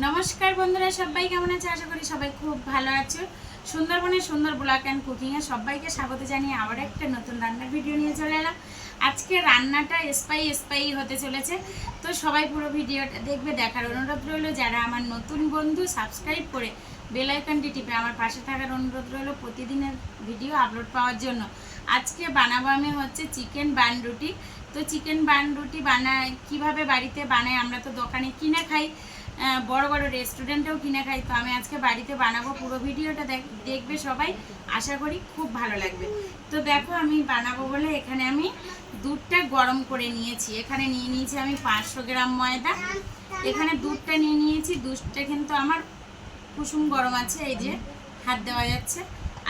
নমস্কার বন্ধুরা, সবাই কেমন আছে? আশা করি সবাই খুব ভালো আছো। সুন্দরবনের সুন্দর ব্লগ অ্যান্ড কুকিংয়ে সবাইকে স্বাগত জানিয়ে আবার একটা নতুন রান্নার ভিডিও নিয়ে চলে এলাম। আজকে রান্নাটা স্পাই হতে চলেছে, তো সবাই পুরো ভিডিওটা দেখবে। দেখার অনুরোধ রইল, যারা আমার নতুন বন্ধু সাবস্ক্রাইব করে বেল আইকনটি টিপে আমার পাশে থাকার অনুরোধ রইল প্রতিদিনের ভিডিও আপলোড পাওয়ার জন্য। আজকে বানাবো আমি হচ্ছে চিকেন বান রুটি। তো চিকেন বান রুটি বানায় কীভাবে বাড়িতে বানায়, আমরা তো দোকানে কিনে খাই, বড় বড় রেস্টুরেন্টেও কিনে খাই। তো আমি আজকে বাড়িতে বানাবো, পুরো ভিডিওটা দেখবে সবাই, আশা করি খুব ভালো লাগবে। তো দেখো, আমি বানাবো বলে এখানে আমি দুধটা গরম করে নিয়েছি। এখানে নিয়ে নিয়েছি আমি 500 গ্রাম ময়দা। এখানে দুধটা নিয়ে নিয়েছি, দুধটা কিন্তু আমার কুসুম গরম আছে, এই যে হাত দেওয়া যাচ্ছে।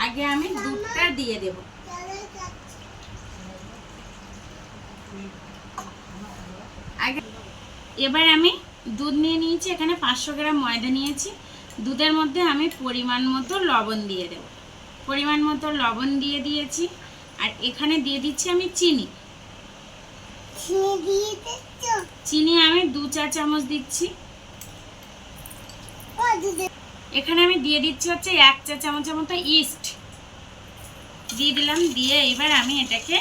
আগে আমি দুধটা দিয়ে দেব। আগে এবার আমি দুধ নিয়ে নিয়েছি, এখানে 500 গ্রাম ময়দা নিয়েছি। দুধের মধ্যে আমি পরিমাণ মতো লবণ দিয়ে দেব। পরিমাণ মতো লবণ দিয়ে দিয়েছি। আর এখানে দিয়ে দিচ্ছি আমি চিনি। চিনি আমি 2 চা চামচ দিচ্ছি। এখানে আমি দিয়ে দিচ্ছি হচ্ছে 1 চা চামচের মতো ইস্ট দিয়ে দিলাম। দিয়ে এবার আমি এটাকে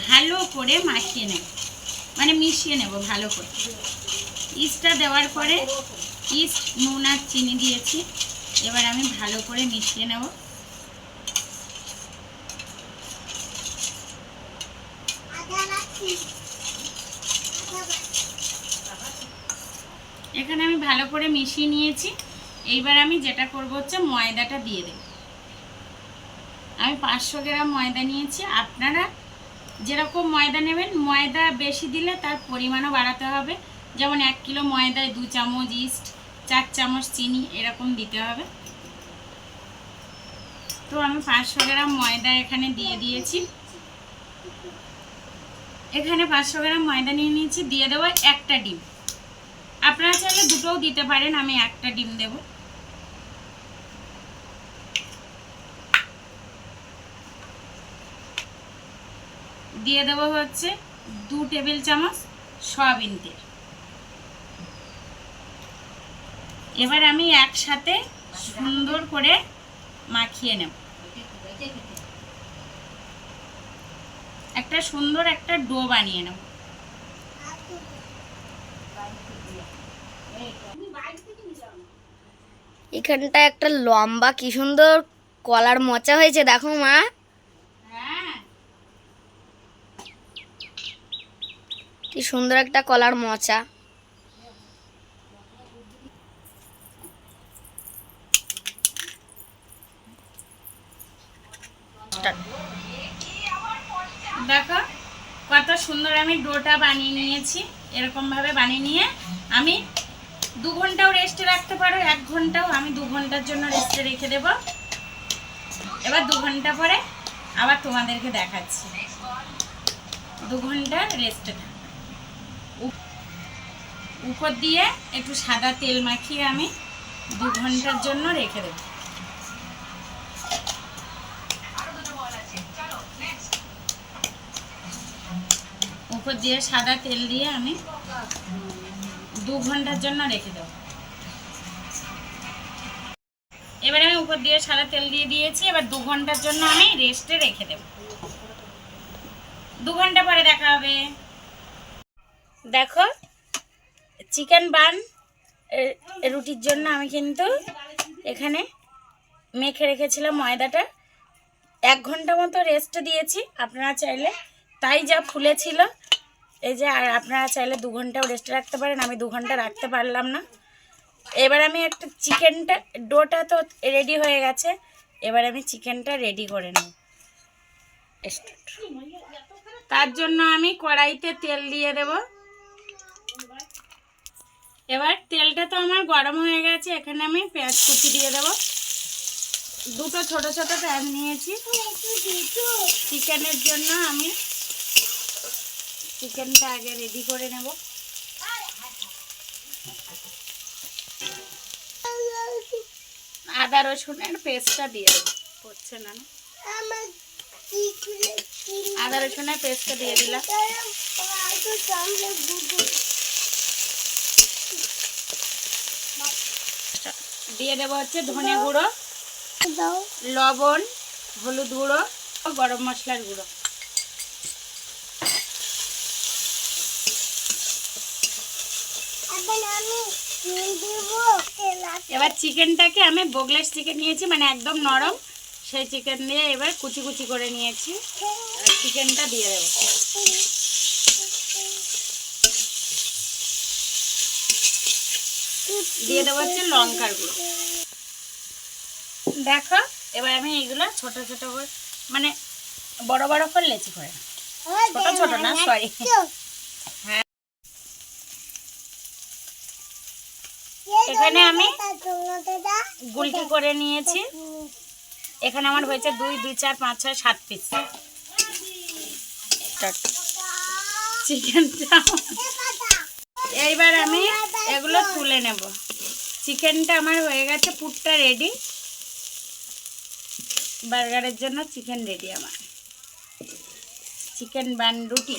ভালো করে মাখিয়ে নেব, মানে মিশিয়ে নেব ভালো করে। ইস্টটা দেওয়ার পরে ইস্ট, নুন আর চিনি দিয়েছি। এবার আমি ভালো করে মিশিয়ে নেব। এখানে আমি ভালো করে মিশিয়ে নিয়েছি। এইবার আমি যেটা করব হচ্ছে ময়দাটা দিয়ে দেব। আমি 500 গ্রাম ময়দা নিয়েছি। আপনারা যেরকম ময়দা নেবেন, ময়দা বেশি দিলে তার পরিমাণও বাড়াতে হবে। যেমন 1 কিলো ময়দায় 2 চামচ ইস্ট, 4 চামচ চিনি এরকম দিতে হবে। তো আমি 500 গ্রাম ময়দা এখানে দিয়ে দিয়েছি। এখানে 500 গ্রাম ময়দা নিয়ে নিয়েছি। দিয়ে দেবো একটা ডিম। আপনারা চাইলে দুটোও দিতে পারেন, আমি একটা ডিম দেব। দিয়ে দেবো হচ্ছে 2 টেবিল চামচ সয়াবিন তেল। এবার আমি একসাথে সুন্দর করে মাখিয়ে নেব। একটা সুন্দর একটা ডো বানিয়ে নেব। এখানটা একটা লম্বা কি সুন্দর কলার মোচা হয়েছে, দেখো মা। কি সুন্দর একটা কলার মোচা। দেখো কত সুন্দর আমি ডোটা বানিয়ে নিয়েছি। এরকম ভাবে বানিয়ে নিয়ে আমি 2 ঘন্টাও রেস্টে রাখতে পারো, 1 ঘন্টাও। আমি 2 ঘন্টার জন্য রেস্টে রেখে দেব। এবার 2 ঘন্টা পরে আবার তোমাদেরকে দেখাচ্ছি। 2 ঘন্টা রেস্টে থাক। উপর দিয়ে একটু সাদা তেল মাখিয়ে আমি 2 ঘন্টার জন্য রেখে দেব। উপর দিয়ে সাদা তেল দিয়ে আমি 2 ঘন্টার জন্য রেখে দেব। এবার আমি উপর দিয়ে সাদা তেল দিয়ে দিয়েছি। এবার 2 ঘন্টার জন্য আমি রেস্টে রেখে দেব। 2 ঘন্টা পরে দেখা হবে। দেখো, চিকেন বান রুটির জন্য আমি কিন্তু এখানে মেখে রেখেছিলাম ময়দাটা। 1 ঘন্টা মতো রেস্ট দিয়েছি। আপনারা চাইলে, তাই যা ফুলেছিল এই যে। আর আপনারা চাইলে 2 ঘন্টাও রেস্টে রাখতে পারেন, আমি 2 ঘন্টা রাখতে পারলাম না। এবার আমি একটা চিকেনটা, ডোটা তো রেডি হয়ে গেছে। এবার আমি চিকেনটা রেডি করে নেব। তার জন্য আমি কড়াইতে তেল দিয়ে দেব। এবার তেলটা তো আমার গরম হয়ে গেছে। এখানে আমি পেঁয়াজ কুচি দিয়ে দেব। 2টো ছোট ছোট পেঁয়াজ নিয়েছি চিকেনের জন্য। আমি চিকেনটা আগে রেডি করে নেব। আদা রসুনের পেস্টটা দিয়ে দেবো। হচ্ছে না, আদা রসুনের পেস্টটা দিয়ে দিলাম। দিয়ে দেবো হচ্ছে ধনে গুঁড়ো, লবণ, হলুদ গুঁড়ো ও গরম মশলার গুঁড়ো। এবার চিকেনটাকে আমি বোগলেস চিকেন নিয়েছি, মানে একদম নরম, সেই চিকেন দিয়ে এবার কুচি কুচি করে নিয়েছি। চিকেনটা দিয়ে দেবো। দিয়ে দেবো হচ্ছে লঙ্কার গুঁড়ো। দেখো এবার আমি এগুলো ছোট ছোট করে, মানে বড় বড় করে লেচি করে, ছোট ছোট না, সরি। হ্যাঁ, এখানে আমি গুলটি করে নিয়েছি। এখানে আমার হয়েছে 2, 2, 4, 5, 6, 7 পিস চিকেনটা। এইবার আমি এগুলো তুলে নেব। চিকেনটা আমার হয়ে গেছে, পুরটা রেডি, বার্গারের জন্য চিকেন রেডি আমার। চিকেন বান রুটি।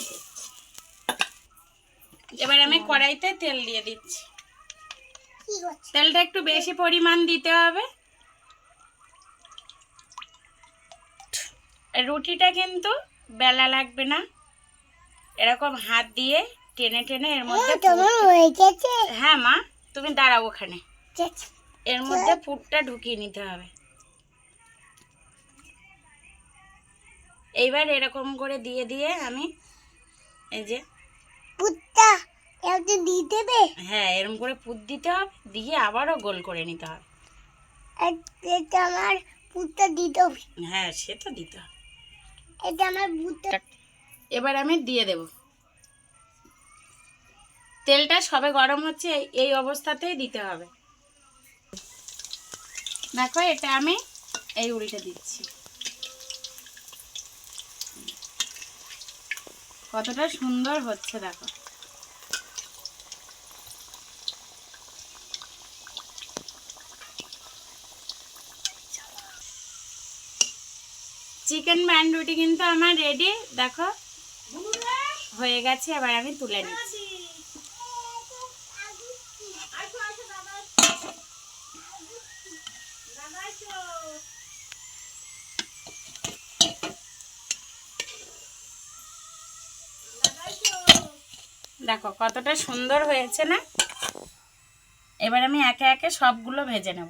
এবার আমি কড়াইতে তেল দিয়ে দিচ্ছি। তেলটা একটু বেশি পরিমাণ দিতে হবে। রুটিটা কিন্তু বেলা লাগবে না, এরকম হাত দিয়ে টেনে টেনে এর মধ্যে। হ্যাঁ মা, তুমি দাঁড়াও ওখানে। এর মধ্যে পুরটা ঢুকিয়ে নিতে হবে। এইবার এরকম করে দিয়ে দিয়ে আমি এই যে পুরটা দিয়ে দেবে। হ্যাঁ, এরকম করে পুর দিতে হবে, দিয়ে আবারও গোল করে নিতে হবে। এটা আমার পুরটা দিতে হবে। হ্যাঁ, সে তো দিতে হবে। এটা আমার পুরটা। এবার আমি দিয়ে দেব। তেলটা সবে গরম হচ্ছে, এই অবস্থাতেই দিতে হবে। দেখো এটা আমি এই উল্টে দিচ্ছি। কতটা সুন্দর হচ্ছে দেখো। চিকেন বান রুটি কিন্তু আমার রেডি, দেখো হয়ে গেছে। এবার আমি তুলে নিচ্ছি। দেখো কতটা সুন্দর হয়েছে না। এবার আমি একে একে সবগুলো ভেজে নেব।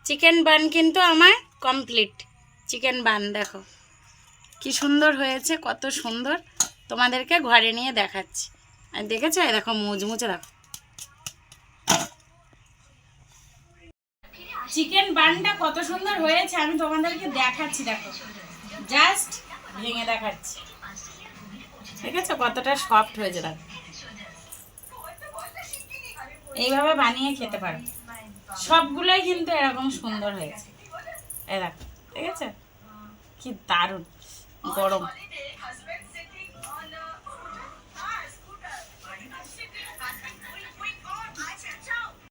চিকেন বান কিন্তু আমার কমপ্লিট। চিকেন বান দেখো কি সুন্দর হয়েছে, কত সুন্দর। তোমাদেরকে ঘরে নিয়ে দেখাচ্ছি। আর দেখেছো, দেখো মুচমুচে। দেখো চিকেন বানটা কত সুন্দর হয়েছে, আমি তোমাদেরকে দেখাচ্ছি। দেখো জাস্ট ভেঙে দেখাচ্ছি। দেখেছো কতটা সফট হয়েছে। দেখো এইভাবে বানিয়ে খেতে পারো। সবগুলোই কিন্তু এরকম সুন্দর হয়েছে। এই দেখো, ঠিক আছে, কি দারুণ গরম।